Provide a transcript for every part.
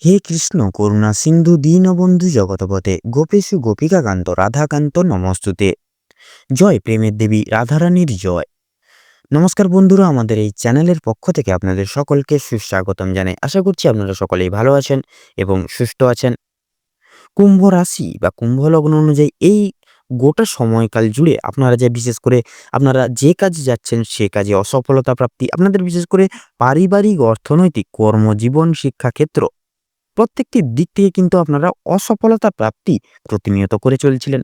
হে কৃষ্ণ করুণা সিন্ধু দীনবন্ধু জগৎপতে গোপেশু গোপিকাকান্ত রাধাকান্ত নমস্তুতে। জয় প্রেমের দেবী রাধারানীর জয়। নমস্কার বন্ধুরা, আমাদের এই চ্যানেলের পক্ষ থেকে আপনাদের সকলকে সুস্বাগতম জানাই। আশা করছি আপনারা সকলেই ভালো আছেন এবং সুস্থ আছেন। কুম্ভ রাশি বা কুম্ভ লগ্ন অনুযায়ী এই গোটা সময়কাল জুড়ে আপনারা যে বিশেষ করে আপনারা যে কাজে যাচ্ছেন সে কাজে অসফলতা প্রাপ্তি, আপনাদের বিশেষ করে পারিবারিক, অর্থনৈতিক, কর্মজীবন, শিক্ষাক্ষেত্র প্রত্যেকটি দিক থেকে কিন্তু আপনারা অসফলতা প্রাপ্তি প্রতিনিয়ত করে চলছিলেন।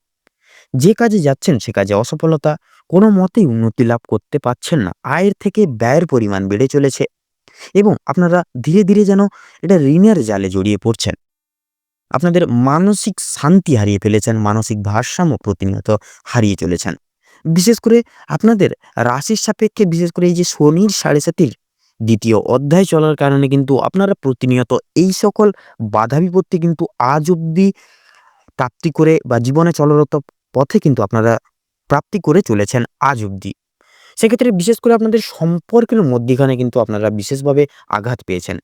যে কাজে যাচ্ছেন সে কাজে অসফলতা, কোনো মতেই উন্নতি লাভ করতে পারছেন না। আয়ের থেকে ব্যয়ের পরিমাণ বেড়ে চলেছে এবং আপনারা ধীরে ধীরে যেন এটা ঋণের জালে জড়িয়ে পড়ছেন। আপনাদের মানসিক শান্তি হারিয়ে ফেলেছেন, মানসিক ভারসাম্য প্রতিনিয়ত হারিয়ে চলেছেন। বিশেষ করে আপনাদের রাশির সাপেক্ষে বিশেষ করে এই যে শনির সাড়ে 7-র দ্বিতীয় অধ্যায় চলার কারণে কিন্তু আপনারা প্রতিনিয়ত এই সকল বাধা বিপত্তি কিন্তু আজ অব্দি প্রাপ্তি করে বা জীবনে চলরত পথে কিন্তু আপনারা প্রাপ্তি করে চলেছেন আজ অব্দি। সেক্ষেত্রে বিশেষ করে আপনাদের সম্পর্কের মধ্যিখানে কিন্তু আপনারা বিশেষভাবে আঘাত পেয়েছেন।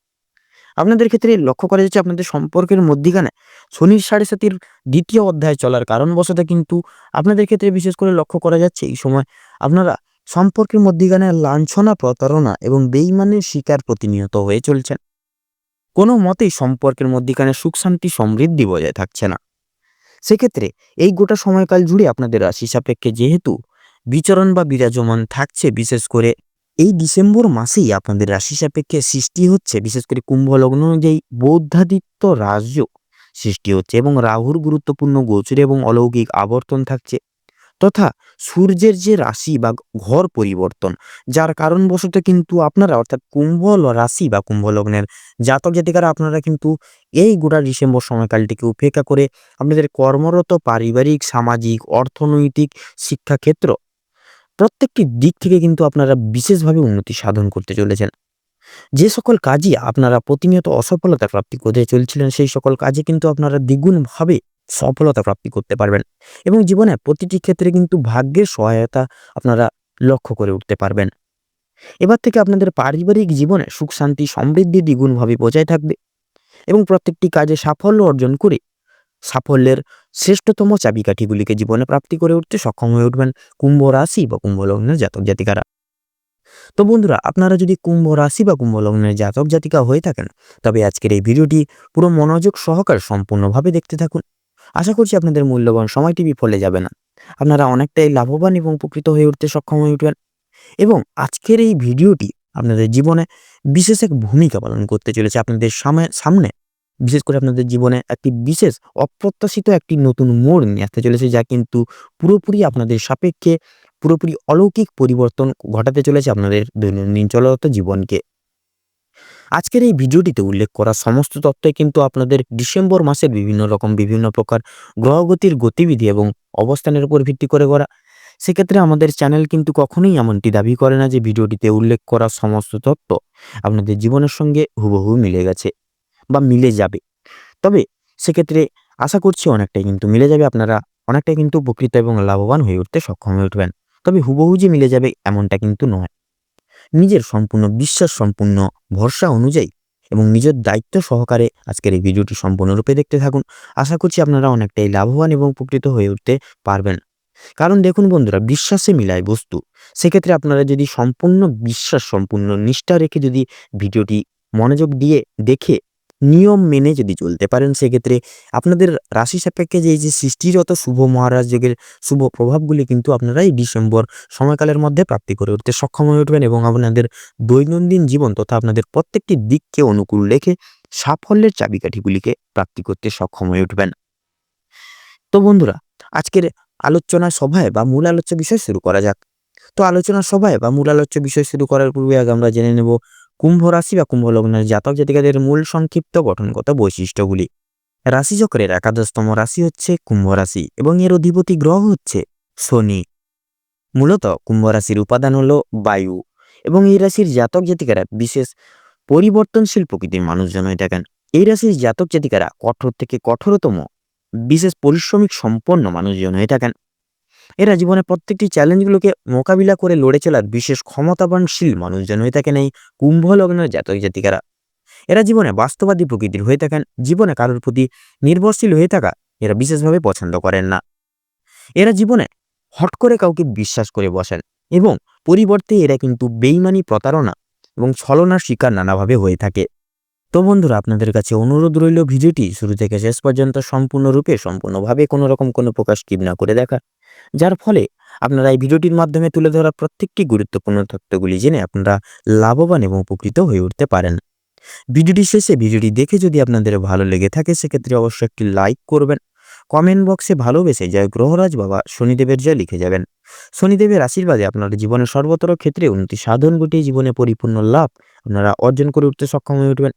আপনাদের ক্ষেত্রে লক্ষ্য করা যাচ্ছে আপনাদের সম্পর্কের মধ্যিখানে শনির 7.5-র দ্বিতীয় অধ্যায় চলার কারণবশত কিন্তু আপনাদের ক্ষেত্রে বিশেষ করে লক্ষ্য করা যাচ্ছে এই সময় আপনারা সম্পর্কের মধ্যিখানে লাঞ্ছনা, প্রতারণা এবং বেইমানের শিকার প্রতিনিয়ত হয়ে চলছেন। কোনো মতেই সম্পর্কের মধ্যিখানে সুখ শান্তি সমৃদ্ধি বজায় থাকছে না। সেক্ষেত্রে এই গোটা সময়কাল জুড়ে আপনাদের রাশি সাপেক্ষে যেহেতু বিচরণ বা বিরাজমান থাকছে, বিশেষ করে এই ডিসেম্বর মাসেই আপনাদের রাশি সাপেক্ষে সৃষ্টি হচ্ছে বিশেষ করে কুম্ভ লগ্ন অনুযায়ী বৌদ্ধাদিত্য রাজযোগ সৃষ্টি হচ্ছে এবং রাহুর গুরুত্বপূর্ণ গোচর এবং অলৌকিক আবর্তন থাকছে, তথা সূর্যের যে রাশি বা ঘর পরিবর্তন, যার কারণবশত কিন্তু আপনারা অর্থাৎ রাশি বা কুম্ভ লগ্নের জাতক জাতিকারা আপনারা কিন্তু এই গোটা ডিসেম্বর সময়কালটিকে উপেক্ষা করে আপনাদের কর্মরত পারিবারিক, সামাজিক, অর্থনৈতিক, শিক্ষাক্ষেত্র প্রত্যেকটি দিক থেকে কিন্তু আপনারা বিশেষভাবে উন্নতি সাধন করতে চলেছেন। যে সকল কাজই আপনারা প্রতিনিয়ত অসফলতা প্রাপ্তি করতে চলছিলেন সেই সকল কাজে কিন্তু আপনারা দ্বিগুণভাবে সফলতা প্রাপ্তি করতে পারবেন এবং জীবনে প্রতিটি ক্ষেত্রে কিন্তু ভাগ্যের সহায়তা আপনারা লক্ষ্য করে উঠতে পারবেন। এবার থেকে আপনাদের পারিবারিক জীবনে সুখ শান্তি সমৃদ্ধি দ্বিগুণভাবে বজায় থাকবে এবং প্রত্যেকটি কাজে সাফল্য অর্জন করে সাফল্যের শ্রেষ্ঠতম চাবিকাঠিগুলিকে জীবনে প্রাপ্তি করে উঠতে সক্ষম হয়ে উঠবেন কুম্ভ রাশি বা কুম্ভ লগ্নের জাতক জাতিকারা। তো বন্ধুরা, আপনারা যদি কুম্ভ রাশি বা কুম্ভ লগ্নের জাতক জাতিকা হয়ে থাকেন তবে আজকের এই ভিডিওটি পুরো মনোযোগ সহকারে সম্পূর্ণভাবে দেখতে থাকুন। আশা করছি আপনাদের মূল্যবান সময়টি বিফলে যাবে না, আপনারা অনেকটাই লাভবান এবং উপকৃত হয়ে উঠতে সক্ষম হয়ে উঠবেন এবং আজকের এই ভিডিওটি আপনাদের জীবনে বিশেষ এক ভূমিকা পালন করতে চলেছে। আপনাদের সামনে বিশেষ করে আপনাদের জীবনে একটি বিশেষ অপ্রত্যাশিত একটি নতুন মোড় নিয়ে আসতে চলেছে, যা কিন্তু পুরোপুরি আপনাদের সাপেক্ষে পুরোপুরি অলৌকিক পরিবর্তন ঘটাতে চলেছে আপনাদের দৈনন্দিন চলরত জীবনকে। আজকের এই ভিডিওটিতে উল্লেখ করা সমস্ত তথ্যই কিন্তু আপনাদের ডিসেম্বর মাসের বিভিন্ন প্রকার গ্রহগতির গতিবিধি এবং অবস্থানের উপর ভিত্তি করে করা। সেক্ষেত্রে আমাদের চ্যানেল কিন্তু কখনোই এমনটি দাবি করে না যে ভিডিওটিতে উল্লেখ করা সমস্ত তথ্য আপনাদের জীবনের সঙ্গে হুবহু মিলে গেছে বা মিলে যাবে। তবে সেক্ষেত্রে আশা করছি অনেকটাই কিন্তু মিলে যাবে, আপনারা অনেকটাই কিন্তু উপকৃত এবং লাভবান হয়ে উঠতে সক্ষম হয়ে উঠবেন। তবে হুবহু যে মিলে যাবে এমনটা কিন্তু নয়। নিজের সম্পূর্ণ বিশ্বাস, সম্পূর্ণ ভরসা অনুযায়ী এবং নিজের দায়িত্ব সহকারে আজকের এই ভিডিওটি সম্পূর্ণরূপে দেখতে থাকুন। আশা করছি আপনারা অনেকটাই লাভবান এবং উপকৃত হয়ে উঠতে পারবেন। কারণ দেখুন বন্ধুরা, বিশ্বাসে মিলায় বস্তু। সেক্ষেত্রে আপনারা যদি সম্পূর্ণ বিশ্বাস, সম্পূর্ণ নিষ্ঠা রেখে যদি ভিডিওটি মনোযোগ দিয়ে দেখে নিয়ম মেনে যদি চলতে পারেন, সেক্ষেত্রে আপনাদের রাশি সাপেক্ষে যে এই যে সৃষ্টিরত শুভ মহারাজ যোগের শুভ প্রভাবগুলি কিন্তু আপনারা এই ডিসেম্বর সময়কালের মধ্যে প্রাপ্তি করে উঠতে সক্ষম হয়ে উঠবেন এবং আপনাদের দৈনন্দিন জীবন তথা আপনাদের প্রত্যেকটি দিককে অনুকূল রেখে সাফল্যের চাবিকাঠিগুলিকে প্রাপ্তি করতে সক্ষম হয়ে উঠবেন। তো বন্ধুরা, আজকের আলোচনা সভায় বা মূল আলোচ্য বিষয় শুরু করা যাক। তো আলোচনা সভায় বা মূল আলোচ্য বিষয় শুরু করার পূর্বে আগে আমরা জেনে নেব কুম্ভ রাশি বা কুম্ভ লগ্নের জাতক জাতিকাদের মূল সংক্ষিপ্ত গঠনগত বৈশিষ্ট্যগুলি। রাশিচক্রের 11তম রাশি হচ্ছে কুম্ভ রাশি এবং এর অধিপতি গ্রহ হচ্ছে শনি। মূলত কুম্ভ রাশির উপাদান হলো বায়ু এবং এই রাশির জাতক জাতিকারা বিশেষ পরিবর্তনশীল প্রকৃতির মানুষজন হয়ে থাকেন। এই রাশির জাতক জাতিকারা কঠোর থেকে কঠোরতম বিশেষ পরিশ্রমিক সম্পন্ন মানুষজন হয়ে থাকেন। এরা জীবনে প্রত্যেকটি চ্যালেঞ্জগুলোকে মোকাবিলা করে লড়ে চলার বিশেষ ক্ষমতাবানশীল মানুষজন হয়ে থাকেন এই কুম্ভ লগ্নের জাতক জাতিকারা। এরা জীবনে বাস্তববাদী প্রকৃতির হয়ে থাকেন। জীবনে কারোর প্রতি নির্ভরশীল হয়ে থাকা এরা বিশেষভাবে পছন্দ করেন না। এরা জীবনে হট করে কাউকে বিশ্বাস করে বসেন এবং পরিবর্তে এরা কিন্তু বেইমানি, প্রতারণা এবং ছলনার শিকার নানাভাবে হয়ে থাকে। তো বন্ধুরা, আপনাদের কাছে অনুরোধ রইল ভিডিওটি শুরু থেকে শেষ পর্যন্ত সম্পূর্ণভাবে কোনো রকম কোনো প্রকার স্কিপ না করে দেখা, যার ফলে আপনারা এই ভিডিওটির মাধ্যমে তুলে ধরা প্রত্যেকটি গুরুত্বপূর্ণ তথ্যগুলি জেনে আপনারা লাভবান এবং উপকৃত হয়ে উঠতে পারেন। ভিডিওটি শেষে ভিডিওটি দেখে যদি আপনাদের ভালো লেগে থাকে সেক্ষেত্রে অবশ্যই একটি লাইক করবেন। কমেন্ট বক্সে ভালোবেসে জয় গ্রহরাজ বাবা শনিদেবের জয় লিখে যাবেন। শনিদেবের আশীর্বাদে আপনার জীবনের সর্বতর ক্ষেত্রে উন্নতি সাধন ঘটিয়ে জীবনে পরিপূর্ণ লাভ আপনারা অর্জন করে উঠতে সক্ষম হয়ে উঠবেন।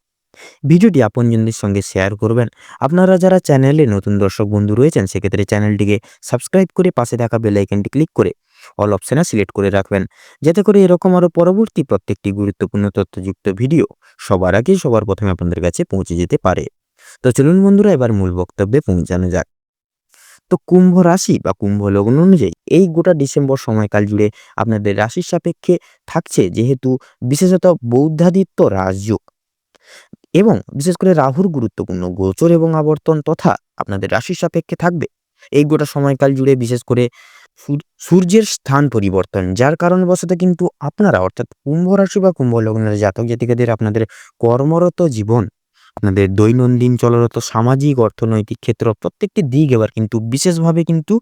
ভিডিওটি আপনজনদের সঙ্গে শেয়ার করবেন। আপনারা যারা চ্যানেলে নতুন দর্শক বন্ধু রয়েছেন সেক্ষেত্রে চ্যানেলটিকে সাবস্ক্রাইব করে পাশে থাকা বেল আইকনটি ক্লিক করে অল অপশনে সিলেক্ট করে রাখবেন, যাতে করে এরকম আরও পরবর্তী প্রত্যেকটি গুরুত্বপূর্ণ তথ্যযুক্ত ভিডিও সবার আগে সবার প্রথমে আপনাদের কাছে পৌঁছে যেতে পারে। তো চলুন বন্ধুরা, এবার মূল বক্তব্যে পৌঁছানো যাক। তো কুম্ভ রাশি বা কুম্ভ লগ্ন অনুযায়ী এই গোটা ডিসেম্বর সময়কাল জুড়ে আপনাদের রাশির সাপেক্ষে থাকছে যেহেতু বিশেষত বৌদ্ধাদিত্য রাজযোগ এবং বিশেষ করে রাহুর গুরুত্বপূর্ণ গোচর এবং আবর্তন তথা আপনাদের রাশির সাপেক্ষে থাকবে এই গোটা সময়কাল জুড়ে, বিশেষ করে সূর্যের স্থান পরিবর্তন, যার কারণবশত কিন্তু আপনারা অর্থাৎ কুম্ভ রাশি বা কুম্ভ লগ্নের জাতক জাতিকাদের আপনাদের কর্মরত জীবন, আপনাদের দৈনন্দিন চলরত সামাজিক অর্থনৈতিক ক্ষেত্র প্রত্যেকটি দিক এবার কিন্তু বিশেষভাবে কিন্তু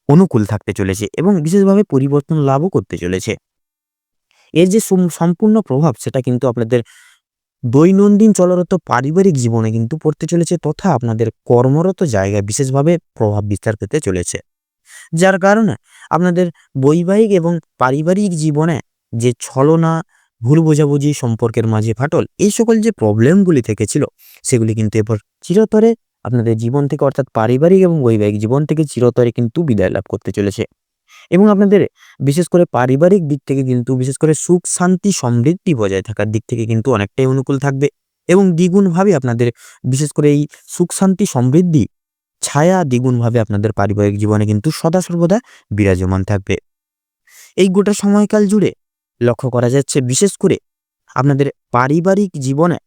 অনুকূল থাকতে চলেছে এবং বিশেষভাবে পরিবর্তন লাভও করতে চলেছে। এর যে সম্পূর্ণ প্রভাব সেটা কিন্তু আপনাদের দৈনন্দিন চলরত পারিবারিক জীবনে কিন্তু পড়তে চলেছে তথা আপনাদের কর্মরত জায়গায় বিশেষভাবে প্রভাব বিস্তার পেতে চলেছে, যার কারণে আপনাদের বৈবাহিক এবং পারিবারিক জীবনে যে ছলনা, ভুল বোঝাবুঝি, সম্পর্কের মাঝে ফাটল, এই সকল যে প্রবলেমগুলি থেকেছিল সেগুলি কিন্তু এবার চিরতরে আপনাদের জীবন থেকে অর্থাৎ পারিবারিক এবং বৈবাহিক জীবন থেকে চিরতরে কিন্তু বিদায় লাভ করতে চলেছে এবং আপনাদের বিশেষ করে পারিবারিক দিক থেকে কিন্তু বিশেষ করে সুখ শান্তি সমৃদ্ধি বজায় থাকার দিক থেকে কিন্তু অনেকটাই অনুকূল থাকবে এবং দ্বিগুণভাবে আপনাদের বিশেষ করে এই সুখ শান্তি সমৃদ্ধি ছায়া দ্বিগুণভাবে আপনাদের পারিবারিক জীবনে কিন্তু সদা সর্বদা বিরাজমান থাকবে। এই গোটা সময়কাল জুড়ে লক্ষ্য করা যাচ্ছে বিশেষ করে আপনাদের পারিবারিক জীবনে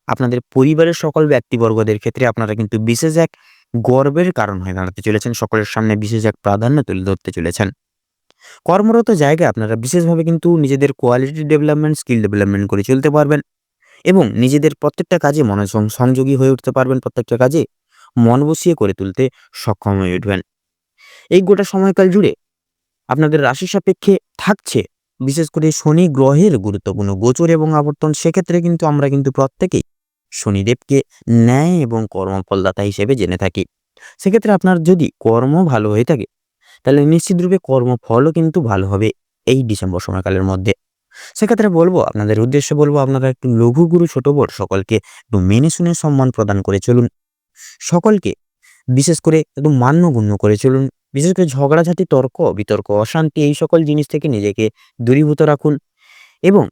আপনাদের পরিবারের সকল ব্যক্তিবর্গদের ক্ষেত্রে আপনারা কিন্তু বিশেষ এক গর্বের কারণ হয়ে দাঁড়াতে চলেছেন, সকলের সামনে বিশেষ এক প্রাধান্য তুলে ধরতে চলেছেন। কর্মরত জায়গায় আপনারা বিশেষভাবে কিন্তু নিজেদের কোয়ালিটি ডেভেলপমেন্ট, স্কিল ডেভেলপমেন্ট করে চলতে পারবেন এবং নিজেদের প্রত্যেকটা কাজে সংযোগী হয়ে উঠতে পারবেন, প্রত্যেকটা কাজে মন বসিয়ে করে তুলতে সক্ষম হয়ে উঠবেন। এই গোটা সময়কাল জুড়ে আপনাদের রাশি সাপেক্ষে থাকছে বিশেষ করে শনি গ্রহের গুরুত্বপূর্ণ গোচর এবং আবর্তন। সেক্ষেত্রে কিন্তু আমরা কিন্তু প্রত্যেকেই শনিদেবকে ন্যায় এবং কর্মফলদাতা হিসেবে জেনে থাকি। সেক্ষেত্রে আপনার যদি কর্ম ভালো হয়ে থাকে তাহলে নিশ্চিতরূপে কর্মফলও কিন্তু ভালো হবে এই ডিসেম্বর সময়কালের মধ্যে। সেক্ষেত্রে বলবো, আপনাদের উদ্দেশ্যে বলবো, আপনারা একটু লঘু গুরু ছোট বড় সকলকে একটু মেনে শুনে সম্মান প্রদান করে চলুন। সকলকে বিশেষ করে একটু মান্যগণ্য করে চলুন। বিশেষ করে ঝগড়াঝাটি, তর্ক বিতর্ক, অশান্তি এই সকল জিনিস থেকে নিজেকে দূরীভূত রাখুন এবং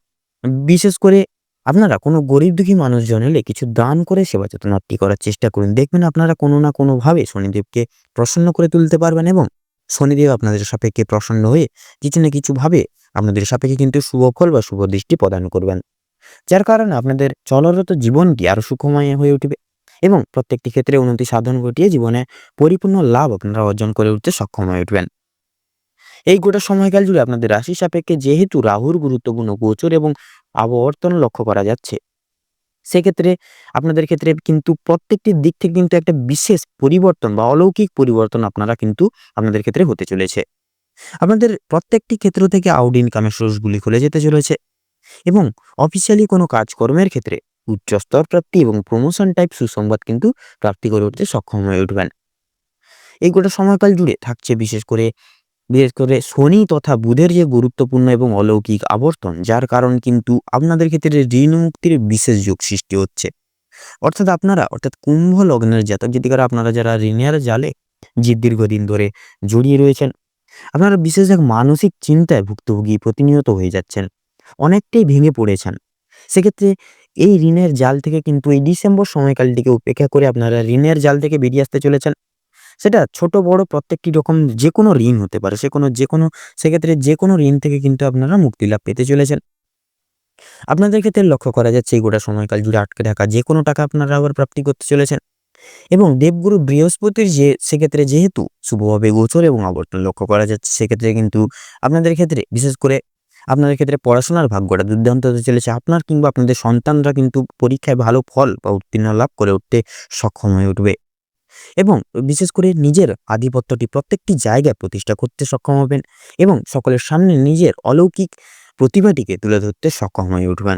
বিশেষ করে আপনারা কোনো গরিব দুঃখী মানুষজন এলে কিছু দান করে সেবা যত্নার্থী করার চেষ্টা করুন। দেখবেন আপনারা কোনো না কোনোভাবে শনিদেবকে প্রসন্ন করে তুলতে পারবেন এবং শনিদেব আপনাদের সাপেক্ষে প্রসন্ন হয়ে কিছু না কিছুভাবে আপনাদের সাপেক্ষে কিন্তু শুভ ফল বা শুভ দৃষ্টি প্রদান করবেন, যার কারণে আপনাদের চলরত জীবনটি আরো সুখময় হয়ে উঠবে এবং প্রত্যেকটি ক্ষেত্রে উন্নতি সাধন ঘটিয়ে জীবনে পরিপূর্ণ লাভ আপনারা অর্জন করে উঠতে সক্ষম হয়ে উঠবেন। এই গোটা সময়কাল জুড়ে আপনাদের রাশি সাপেক্ষে যেহেতু রাহুর গুরুত্বপূর্ণ গোচর এবং আবর্তন লক্ষ্য করা যাচ্ছে, সেক্ষেত্রে আপনাদের ক্ষেত্রে কিন্তু প্রত্যেকটি দিক থেকে কিন্তু একটা বিশেষ পরিবর্তন বা অলৌকিক পরিবর্তন আপনাদের ক্ষেত্রে হতে চলেছে। আপনাদের প্রত্যেকটি ক্ষেত্র থেকে আউট ইনকামের সোর্সগুলি খুলে যেতে চলেছে এবং অফিসিয়ালি কোনো কাজকর্মের ক্ষেত্রে উচ্চস্তর প্রাপ্তি এবং প্রমোশন টাইপ সুসংবাদ কিন্তু প্রাপ্তি করে উঠতে সক্ষম হয়ে উঠবেন। এই গোটা সময়কাল জুড়ে থাকছে বিশেষ করে শনি তথা বুধের যে গুরুত্বপূর্ণ এবং অলৌকিক আবর্তন, যার কারণ কিন্তু আপনাদের ক্ষেত্রে ঋণ মুক্তির বিশেষ যোগ সৃষ্টি হচ্ছে। অর্থাৎ কুম্ভ লগ্নের জাতক জাতিকারা আপনারা যারা ঋণের জালে দীর্ঘদিন ধরে জড়িয়ে রয়েছেন, আপনারা বিশেষ এক মানসিক চিন্তায় ভুক্তভোগী প্রতিনিয়ত হয়ে যাচ্ছেন, অনেকটাই ভেঙে পড়েছেন। সেক্ষেত্রে এই ঋণের জাল থেকে কিন্তু এই ডিসেম্বর সময়কালটিকে উপেক্ষা করে আপনারা ঋণের জাল থেকে বেরিয়ে আসতে চলেছেন। সেটা ছোট বড় প্রত্যেকটি রকম যে কোনো ঋণ হতে পারে, সেক্ষেত্রে যে কোনো ঋণ থেকে কিন্তু আপনারা মুক্তি লাভ পেতে চলেছেন আপনাদের ক্ষেত্রে লক্ষ্য করা যাচ্ছে এই গোটা সময়কাল জুড়ে আটকে থাকা যে কোনো টাকা আপনারা আবার প্রাপ্তি করতে চলেছেন। এবং দেবগুরু বৃহস্পতির সেক্ষেত্রে যেহেতু শুভভাবে গোচর এবং আবর্তন লক্ষ্য করা যাচ্ছে, সেক্ষেত্রে কিন্তু আপনাদের ক্ষেত্রে বিশেষ করে আপনাদের ক্ষেত্রে পড়াশোনার ভাগ্যটা দুর্দান্ত হতে চলেছে। আপনার কিংবা আপনাদের সন্তানরা কিন্তু পরীক্ষায় ভালো ফল বা উত্তীর্ণ লাভ করে উঠতে সক্ষম হয়ে উঠবে এবং বিশেষ করে নিজের আধিপত্যটি প্রত্যেকটি জায়গায় প্রতিষ্ঠা করতে সক্ষম হবেন এবং সকলের সামনে নিজের অলৌকিক প্রতিভাটিকে তুলে ধরতে সক্ষম হয়ে উঠবেন।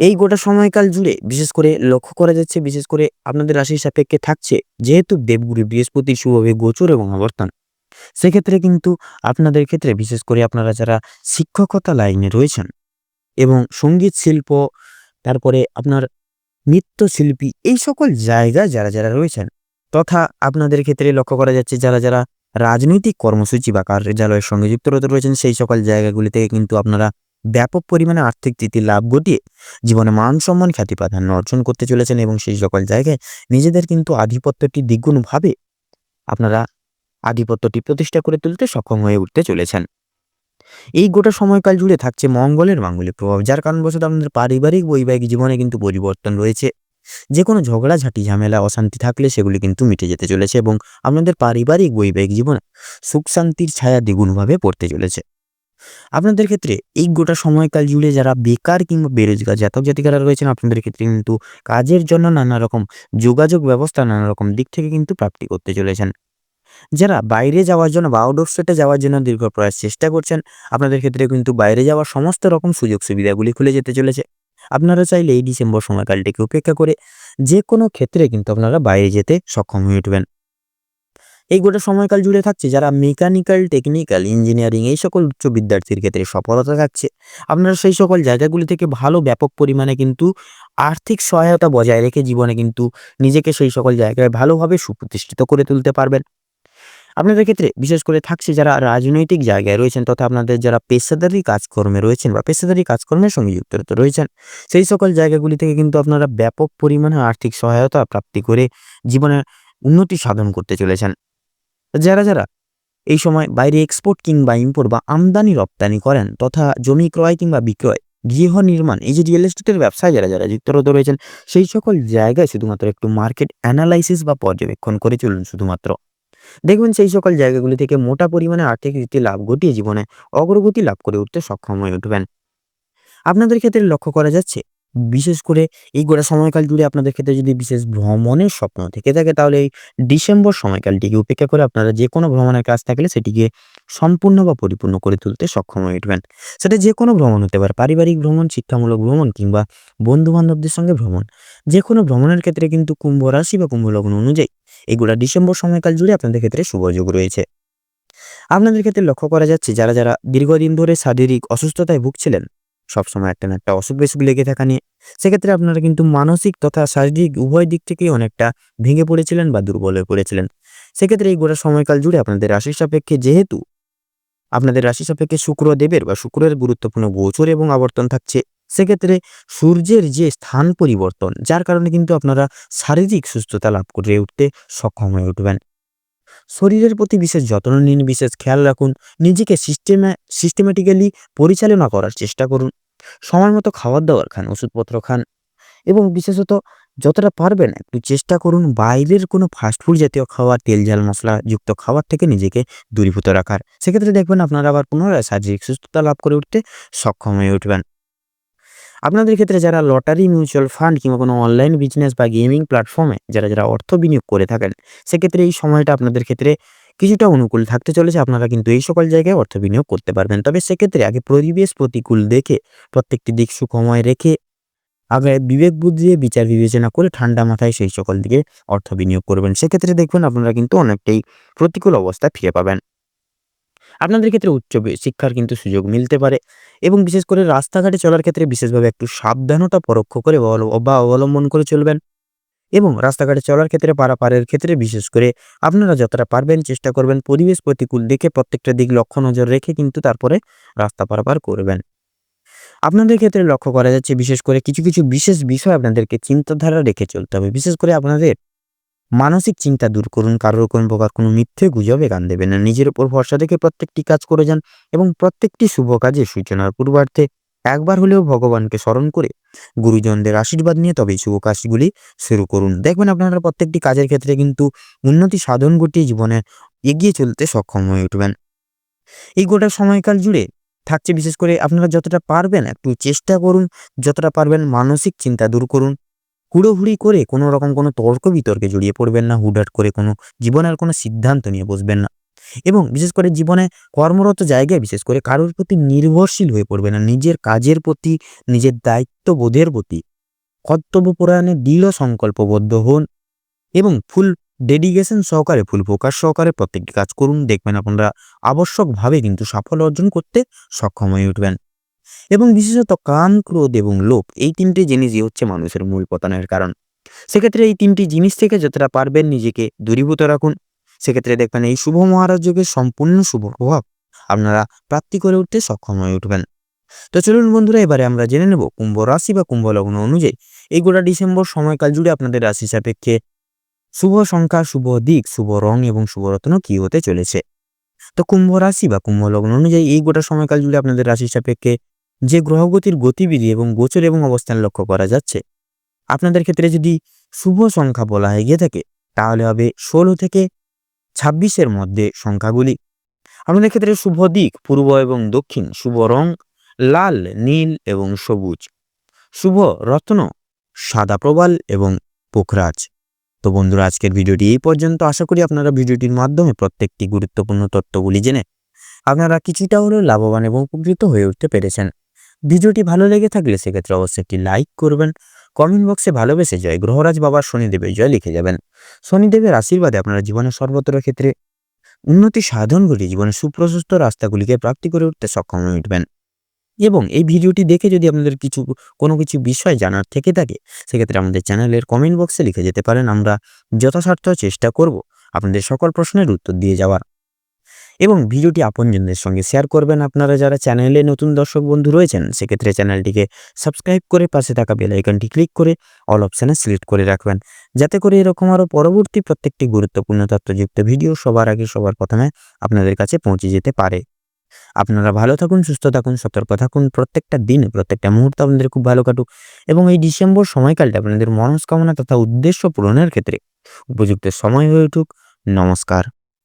এই গোটা সময়কাল জুড়ে বিশেষ করে লক্ষ্য করা যাচ্ছে, বিশেষ করে আপনাদের রাশির সাপেক্ষে থাকছে যেহেতু দেবগুরু বৃহস্পতি শুভভাবে গোচর এবং আবর্তন, সেক্ষেত্রে কিন্তু আপনাদের ক্ষেত্রে বিশেষ করে আপনারা যারা শিক্ষকতা লাইনে রয়েছেন এবং সঙ্গীত শিল্প, তারপরে আপনার নৃত্যশিল্পী, এই সকল জায়গায় যারা রয়েছেন, তথা আপনাদের ক্ষেত্রে লক্ষ্য করা যাচ্ছে যারা রাজনৈতিক কর্মসূচি বা কার্যালয়ের সঙ্গে যুক্ত রয়েছেন, সেই সকল জায়গাগুলি থেকে কিন্তু আপনারা ব্যাপক পরিমাণে আর্থিক তৃপ্তি লাভ ঘটিয়ে জীবনে মান সম্মান খ্যাতি প্রাধান্য অর্জন করতে চলেছেন এবং সেই সকল জায়গায় নিজেদের কিন্তু আধিপত্যটি দ্বিগুণভাবে আপনারা আধিপত্যটি প্রতিষ্ঠা করে তুলতে সক্ষম হয়ে উঠতে চলেছেন। এই গোটা সময়কাল জুড়ে থাকছে মঙ্গলের মাঙ্গলিক প্রভাব, যার কারণবশত আপনাদের পারিবারিক বৈবাহিক জীবনে কিন্তু পরিবর্তন রয়েছে। যে কোনো ঝগড়াঝাঁটি ঝামেলা অশান্তি থাকলে সেগুলি কিন্তু মিটে যেতে চলেছে এবং আপনাদের পারিবারিক বৈবাহিক জীবনে সুখ শান্তির ছায়া দ্বিগুণভাবে পড়তে চলেছে। আপনাদের ক্ষেত্রে এই গোটা সময়কাল জুড়ে যারা বেকার কিংবা বেরোজগার জাতক জাতিকারা রয়েছেন, আপনাদের ক্ষেত্রে কিন্তু কাজের জন্য নানা রকম যোগাযোগ ব্যবস্থা নানা রকম দিক থেকে কিন্তু প্রাপ্তি করতে চলেছেন। যারা বাইরে যাওয়ার জন্য বা আউট অফ স্টেটে যাওয়ার জন্য দীর্ঘ প্রয়াস চেষ্টা করছেন, আপনাদের ক্ষেত্রে কিন্তু বাইরে যাওয়ার সমস্ত রকম সুযোগ সুবিধাগুলি খুলে যেতে চলেছে। আপনারা চাইলে এই ডিসেম্বর সময়কালটিকে উপেক্ষা করে যে কোনো ক্ষেত্রে কিন্তু আপনারা বাইরে যেতে সক্ষম হয়ে উঠবেন। এই গোটা সময়কাল জুড়ে থাকছে যারা মেকানিক্যাল, টেকনিক্যাল, ইঞ্জিনিয়ারিং এই সকল উচ্চ বিদ্যার্থীর ক্ষেত্রে সফলতা থাকছে। আপনারা সেই সকল জায়গাগুলি থেকে ভালো ব্যাপক পরিমাণে কিন্তু আর্থিক সহায়তা বজায় রেখে জীবনে কিন্তু নিজেকে সেই সকল জায়গায় ভালোভাবে সুপ্রতিষ্ঠিত করে তুলতে পারবেন। আপনাদের ক্ষেত্রে বিশেষ করে থাকছে যারা রাজনৈতিক জায়গায় রয়েছেন তথা আপনাদের যারা পেশাদারি কাজকর্মে রয়েছেন বা পেশাদারি কাজকর্মের সঙ্গে যুক্ত রয়েছেন, সেই সকল জায়গাগুলি থেকে কিন্তু আপনারা ব্যাপক পরিমাণে আর্থিক সহায়তা প্রাপ্তি করে জীবনে উন্নতি সাধন করতে চলেছেন। যারা এই সময় বাইরে এক্সপোর্ট কিংবা ইম্পোর্ট বা আমদানি রপ্তানি করেন তথা জমি ক্রয় কিংবা বিক্রয়, গৃহ নির্মাণ, এই যে রিয়েল এস্টেটের ব্যবসায় যারা যুক্ত রয়েছেন, সেই সকল জায়গায় শুধুমাত্র একটু মার্কেট অ্যানালাইসিস বা পর্যবেক্ষণ করে চলুন শুধুমাত্র। দেখবেন সেই সকল জায়গাগুলি থেকে মোটা পরিমাণে আর্থিক রীতি লাভ ঘটিয়ে জীবনে অগ্রগতি লাভ করে উঠতে সক্ষম হয়ে উঠবেন। আপনাদের ক্ষেত্রে লক্ষ্য করা যাচ্ছে বিশেষ করে এই গোটা সময়কাল জুড়ে আপনাদের ক্ষেত্রে যদি বিশেষ ভ্রমণের স্বপ্ন থেকে থাকে, তাহলে এই ডিসেম্বর সময়কালটিকে উপেক্ষা করে আপনারা যে কোনো ভ্রমণের কাজ থাকলে সেটিকে সম্পূর্ণ বা পরিপূর্ণ করে তুলতে সক্ষম হয়ে উঠবেন। সেটা যে কোনো ভ্রমণ হতে পারে, পারিবারিক ভ্রমণ, শিক্ষামূলক ভ্রমণ কিংবা বন্ধু বান্ধবদের সঙ্গে ভ্রমণ। যে কোনো ভ্রমণের ক্ষেত্রে কিন্তু কুম্ভ রাশি বা কুম্ভ লগ্ন অনুযায়ী এইগুলা ডিসেম্বর সময়কাল জুড়ে আপনাদের ক্ষেত্রে শুভযোগ রয়েছে। আপনাদের ক্ষেত্রে লক্ষ্য করা যাচ্ছে যারা দীর্ঘদিন ধরে শারীরিক অসুস্থতায় ভুগছিলেন, সবসময় একটা না একটা অসুখ বিসুখ লেগে থাকা নিয়ে, সেক্ষেত্রে আপনারা কিন্তু মানসিক তথা শারীরিক উভয় দিক থেকেই অনেকটা ভেঙে পড়েছিলেন বা দুর্বল হয়ে পড়েছিলেন। সেক্ষেত্রে এই গোটা সময়কাল জুড়ে আপনাদের রাশির সাপেক্ষে যেহেতু আপনাদের রাশি সাপেক্ষে শুক্রদেবের বা শুক্রের গুরুত্বপূর্ণ গোচর এবং আবর্তন থাকছে, সেক্ষেত্রে সূর্যের যে স্থান পরিবর্তন, যার কারণে কিন্তু আপনারা শারীরিক সুস্থতা লাভ করে উঠতে সক্ষম হয়ে উঠবেন। শরীরের প্রতি বিশেষ যত্ন নিন, বিশেষ খেয়াল রাখুন, নিজেকে সিস্টেমেটিক্যালি পরিচালনা করার চেষ্টা করুন, সময় মতো খাবার দাবার খান, ওষুধপত্র খান এবং বিশেষত যতটা পারবেন একটু চেষ্টা করুন বাইরের কোনো ফাস্টফুড জাতীয় খাবার, তেল ঝাল মশলা যুক্ত খাবার থেকে নিজেকে দূরীভূত রাখার। সেক্ষেত্রে দেখবেন আপনারা আবার পুনরায় শারীরিক সুস্থতা লাভ করে উঠতে সক্ষম হয়ে উঠবেন। আপনাদের ক্ষেত্রে যারা লটারি, মিউচুয়াল ফান্ড কিংবা কোনো অনলাইন বিজনেস বা গেমিং প্ল্যাটফর্মে যারা অর্থ বিনিয়োগ করে থাকেন, সেক্ষেত্রে এই সময়টা আপনাদের ক্ষেত্রে কিছুটা অনুকূল থাকতে চলেছে। আপনারা কিন্তু এই সকল জায়গায় অর্থ বিনিয়োগ করতে পারবেন। তবে সেক্ষেত্রে আগে পরিবেশ প্রতিকূল দেখে প্রত্যেকটি দিক সুখময় রেখে আগে বিবেক বুদ্ধি দিয়ে বিচার বিবেচনা করে ঠান্ডা মাথায় সেই সকল দিকে অর্থ বিনিয়োগ করবেন। সেক্ষেত্রে দেখবেন আপনারা কিন্তু অনেকটাই প্রতিকূল অবস্থা ফিরে পাবেন। আপনাদের ক্ষেত্রে উচ্চ শিক্ষার কিন্তু সুযোগ মিলতে পারে এবং বিশেষ করে রাস্তাঘাটে চলার ক্ষেত্রে বিশেষভাবে একটু সাবধানতা পরোক্ষ করে বা অবলম্বন করে চলবেন এবং রাস্তাঘাটে চলার ক্ষেত্রে পারাপারের ক্ষেত্রে বিশেষ করে আপনারা যতটা পারবেন চেষ্টা করবেন পরিবেশ প্রতিকূল দেখে প্রত্যেকটা দিক লক্ষ্য নজর রেখে কিন্তু তারপরে রাস্তা পারাপার করবেন। আপনাদের ক্ষেত্রে লক্ষ্য করা যাচ্ছে বিশেষ করে কিছু বিশেষ বিষয় আপনাদেরকে চিন্তাধারা রেখে চলতে হবে। বিশেষ করে আপনাদের মানসিক চিন্তা দূর করুন, কারোর কোন প্রকার কোনো মিথ্যে গুজবে কান দেবেন না, নিজের উপর ভরসা রেখে প্রত্যেকটি কাজ করে যান এবং প্রত্যেকটি শুভ কাজে সূচনার পূর্বার্ধে একবার হলেও ভগবানকে স্মরণ করে গুরুজনদের আশীর্বাদ নিয়ে তবেই শুভ কাজগুলি শুরু করুন। দেখবেন আপনারা প্রত্যেকটি কাজের ক্ষেত্রে কিন্তু উন্নতি সাধন ঘটিয়ে জীবনে এগিয়ে চলতে সক্ষম হয়ে উঠবেন। এই গোটা সময়কাল জুড়ে থাকছে বিশেষ করে আপনারা যতটা পারবেন একটু চেষ্টা করুন, যতটা পারবেন মানসিক চিন্তা দূর করুন। হুড়োহুড়ি করে কোনো রকম কোনো তর্ক বিতর্কে জড়িয়ে পড়বেন না, হুটহাট করে কোনো জীবনের কোনো সিদ্ধান্ত নিয়ে বসবেন না এবং বিশেষ করে জীবনে কর্মরত জায়গায় বিশেষ করে কারোর প্রতি নির্ভরশীল হয়ে পড়বেন না। নিজের কাজের প্রতি, নিজের দায়িত্ববোধের প্রতি কর্তব্যপরায়ণে দৃঢ় সংকল্পবদ্ধ হন এবং ফুল ডেডিকেশন সহকারে, ফুল ফোকাস সহকারে প্রত্যেকটি কাজ করুন। দেখবেন আপনারা আবশ্যকভাবে কিন্তু সাফল্য অর্জন করতে সক্ষম হয়ে উঠবেন। এবং বিশেষত কাম, ক্রোধ এবং লোভ এই ৩টি জিনিসই হচ্ছে মানুষের মূল পতনের কারণ। সেক্ষেত্রে এই ৩টি জিনিস থেকে যতটা পারবেন নিজেকে দূরীভূত রাখুন। সেক্ষেত্রে দেখবেন এই শুভ মহারাজ যোগের সম্পূর্ণ শুভ প্রভাব আপনারা প্রাপ্তি করে উঠতে সক্ষম হয়ে উঠবেন। তো চলুন বন্ধুরা, এবারে আমরা জেনে নেব কুম্ভ রাশি বা কুম্ভ লগ্ন অনুযায়ী এই গোটা ডিসেম্বর সময়কাল জুড়ে আপনাদের রাশি সাপেক্ষে শুভ সংখ্যা, শুভ দিক, শুভ রং এবং শুভ রত্ন কি হতে চলেছে। তো কুম্ভ রাশি বা কুম্ভ লগ্ন অনুযায়ী এই গোটা সময়কাল জুড়ে আপনাদের রাশি সাপেক্ষে যে গ্রহগতির গতিবিধি এবং গোচর এবং অবস্থান লক্ষ্য করা যাচ্ছে, আপনাদের ক্ষেত্রে যদি শুভ সংখ্যা বলা হয়ে গিয়ে থাকে তাহলে হবে ১৬ থেকে ২৬-এর মধ্যে সংখ্যাগুলি। আপনাদের ক্ষেত্রে শুভ দিক পূর্ব এবং দক্ষিণ, শুভ রং লাল, নীল এবং সবুজ, শুভ রত্ন সাদা প্রবাল এবং পোখরাজ। তো বন্ধুরা, আজকের ভিডিওটি এই পর্যন্ত। আশা করি আপনারা ভিডিওটির মাধ্যমে প্রত্যেকটি গুরুত্বপূর্ণ তথ্যগুলি জেনে আপনারা কিছুটা হলেও লাভবান এবং উপকৃত হয়ে উঠতে পেরেছেন। ভিডিওটি ভালো লেগে থাকলে সেক্ষেত্রে অবশ্যই একটি লাইক করবেন। কমেন্ট বক্সে ভালোবেসে জয় গ্রহরাজ বাবা শনিদেবের জয় লিখে যাবেন। শনিদেবের আশীর্বাদে আপনারা জীবনের সর্বত্র ক্ষেত্রে উন্নতি সাধন করে জীবনের সুপ্রশস্ত রাস্তাগুলিকে প্রাপ্তি করে উঠতে সক্ষম হয়ে উঠবেন। এবং এই ভিডিওটি দেখে যদি আপনাদের কোনো কিছু বিষয় জানার থেকে থাকে সেক্ষেত্রে আমাদের চ্যানেলের কমেন্ট বক্সে লিখে যেতে পারেন। আমরা যথাসাধ্য চেষ্টা করব আপনাদের সকল প্রশ্নের উত্তর দিয়ে যাওয়ার। এবং ভিডিওটি আপনজনদের সঙ্গে শেয়ার করবেন। আপনারা যারা চ্যানেলে নতুন দর্শক বন্ধু রয়েছেন সেক্ষেত্রে চ্যানেলটিকে সাবস্ক্রাইব করে পাশে থাকা বেল আইকনটি ক্লিক করে অল অপশানে সিলেক্ট করে রাখবেন, যাতে করে এরকম আরও পরবর্তী প্রত্যেকটি গুরুত্বপূর্ণ তথ্যযুক্ত ভিডিও সবার আগে সবার প্রথমে আপনাদের কাছে পৌঁছে যেতে পারে। আপনারা ভালো থাকুন, সুস্থ থাকুন, সতর্ক থাকুন। প্রত্যেকটা দিন, প্রত্যেকটা মুহূর্ত আপনাদের খুব ভালো কাটুক এবং এই ডিসেম্বর সময়কালটা আপনাদের মনস্কামনা তথা উদ্দেশ্য পূরণের ক্ষেত্রে উপযুক্ত সময় হয়ে উঠুক। নমস্কার।